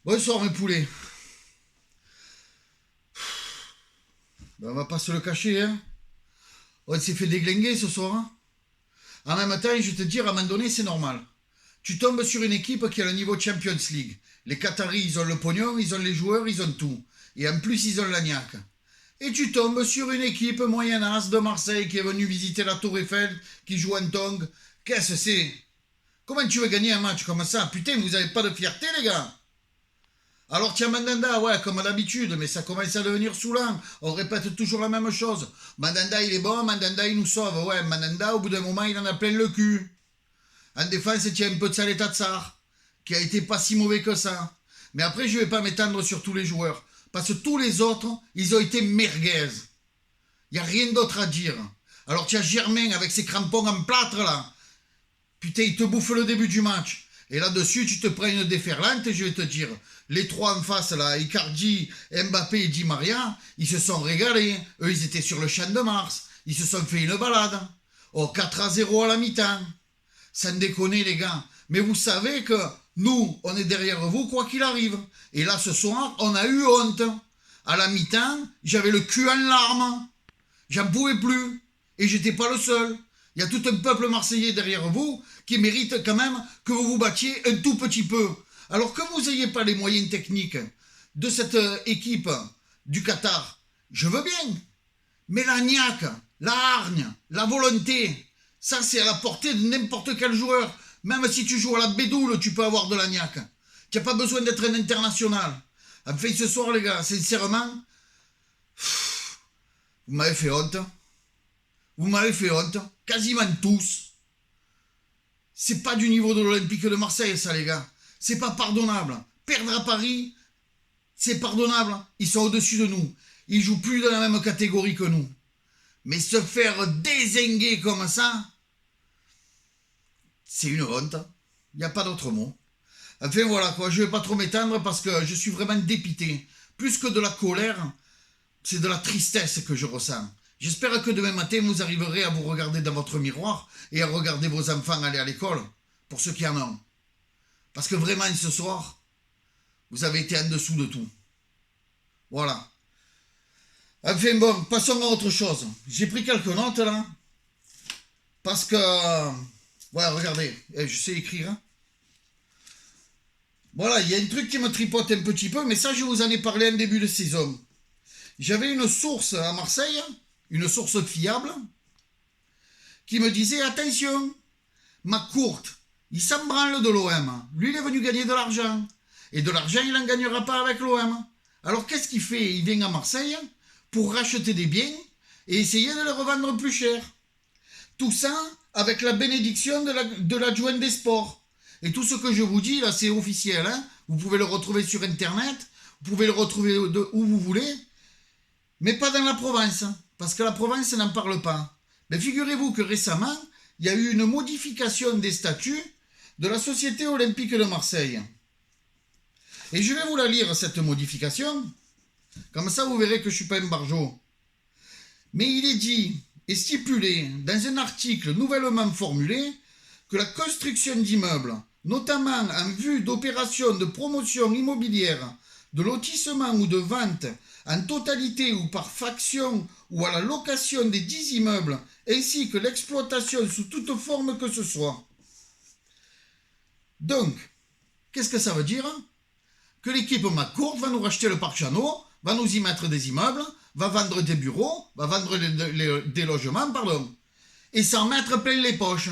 Bonsoir mes poulets. Ben, on va pas se le cacher, hein. On s'est fait déglinguer ce soir, hein. En même temps, je vais te dire, à un moment donné, c'est normal. Tu tombes sur une équipe qui a le niveau Champions League. Les Qataris, ils ont le pognon, ils ont les joueurs, ils ont tout. Et en plus, ils ont l'agnac. Et tu tombes sur une équipe moyennasse de Marseille qui est venue visiter la Tour Eiffel, qui joue en tong. Qu'est-ce que c'est? Comment tu veux gagner un match comme ça? Putain, vous avez pas de fierté, les gars. Alors tiens Mandanda, ouais, comme d'habitude, mais ça commence à devenir saoulant. On répète toujours la même chose. Mandanda il est bon, Mandanda il nous sauve. Ouais, Mandanda au bout d'un moment il en a plein le cul. En défense, tiens un peu de Saleta Tsar, qui a été pas si mauvais que ça. Mais après je vais pas m'étendre sur tous les joueurs. Parce que tous les autres, ils ont été merguez. Il n'y a rien d'autre à dire. Alors tiens Germain avec ses crampons en plâtre là. Putain, il te bouffe le début du match. Et là-dessus, tu te prends une déferlante et je vais te dire, les trois en face, là, Icardi, Mbappé et Di Maria, ils se sont régalés. Eux, ils étaient sur le champ de Mars. Ils se sont fait une balade. Oh, 4-0 à la mi-temps. Sans déconner, les gars. Mais vous savez que nous, on est derrière vous, quoi qu'il arrive. Et là, ce soir, on a eu honte. À la mi-temps, j'avais le cul en larmes. J'en pouvais plus. Et j'étais pas le seul. Il y a tout un peuple marseillais derrière vous qui mérite quand même que vous vous battiez un tout petit peu. Alors que vous n'ayez pas les moyens techniques de cette équipe du Qatar, je veux bien. Mais la niaque, la hargne, la volonté, ça c'est à la portée de n'importe quel joueur. Même si tu joues à la bédoule, tu peux avoir de la niaque. Tu n'as pas besoin d'être un international. Enfin, ce soir, les gars, sincèrement, vous m'avez fait honte. Vous m'avez fait honte. Quasiment tous. C'est pas du niveau de l'Olympique de Marseille, ça, les gars. C'est pas pardonnable. Perdre à Paris, c'est pardonnable. Ils sont au-dessus de nous. Ils jouent plus dans la même catégorie que nous. Mais se faire dézinguer comme ça, c'est une honte. Il n'y a pas d'autre mot. Enfin voilà quoi, je vais pas trop m'étendre parce que je suis vraiment dépité. Plus que de la colère, c'est de la tristesse que je ressens. J'espère que demain matin, vous arriverez à vous regarder dans votre miroir et à regarder vos enfants aller à l'école, pour ceux qui en ont. Parce que vraiment, ce soir, vous avez été en dessous de tout. Voilà. Enfin bon, passons à autre chose. J'ai pris quelques notes là, parce que... Ouais, regardez, je sais écrire. Hein. Voilà, il y a un truc qui me tripote un petit peu, mais ça, je vous en ai parlé en début de saison. J'avais une source à Marseille, une source fiable, qui me disait attention, McCourt, il s'en branle de l'OM. Lui, il est venu gagner de l'argent. Et de l'argent, il n'en gagnera pas avec l'OM. Alors qu'est-ce qu'il fait? Il vient à Marseille pour racheter des biens et essayer de les revendre plus cher. Tout ça avec la bénédiction de l'adjoint des sports. Et tout ce que je vous dis, là, c'est officiel. Hein, vous pouvez le retrouver sur Internet, vous pouvez le retrouver où vous voulez, mais pas dans la Provence, parce que la Provence n'en parle pas. Mais figurez-vous que récemment, il y a eu une modification des statuts de la Société olympique de Marseille. Et je vais vous la lire, cette modification. Comme ça, vous verrez que je ne suis pas un barjot. Mais il est dit et stipulé dans un article nouvellement formulé que la construction d'immeubles, notamment en vue d'opérations de promotion immobilière, de lotissement ou de vente, en totalité ou par faction ou à la location des 10 immeubles, ainsi que l'exploitation sous toute forme que ce soit. Donc, qu'est-ce que ça veut dire? Que l'équipe McCourt va nous racheter le parc Jeannot, va nous y mettre des immeubles, va vendre des bureaux, va vendre des logements, pardon, et s'en mettre plein les poches.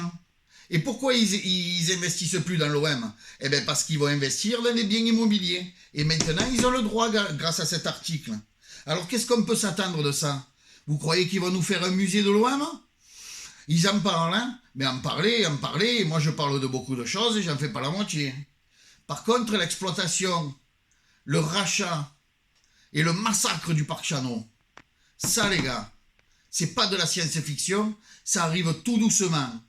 Et pourquoi ils investissent plus dans l'OM? Eh bien parce qu'ils vont investir dans les biens immobiliers. Et maintenant, ils ont le droit grâce à cet article. Alors qu'est-ce qu'on peut s'attendre de ça? Vous croyez qu'ils vont nous faire un musée de l'OM? Ils en parlent, hein? Mais en parler, moi je parle de beaucoup de choses et j'en fais pas la moitié. Par contre, l'exploitation, le rachat et le massacre du parc Jeannot, ça les gars, c'est pas de la science-fiction, ça arrive tout doucement.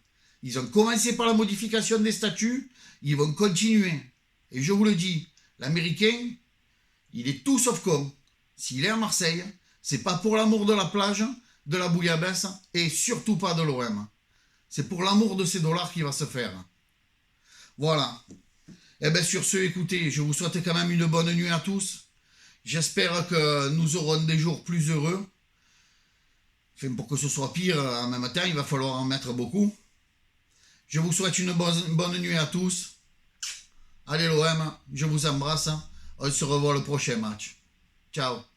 Ils ont commencé par la modification des statuts, ils vont continuer. Et je vous le dis, l'Américain, il est tout sauf con. S'il est à Marseille, c'est pas pour l'amour de la plage, de la bouillabaisse et surtout pas de l'OM. C'est pour l'amour de ces dollars qu'il va se faire. Voilà. Eh bien, sur ce, écoutez, je vous souhaite quand même une bonne nuit à tous. J'espère que nous aurons des jours plus heureux. Enfin, pour que ce soit pire, en même temps, il va falloir en mettre beaucoup. Je vous souhaite une bonne nuit à tous. Allez l'OM, je vous embrasse. On se revoit le prochain match. Ciao.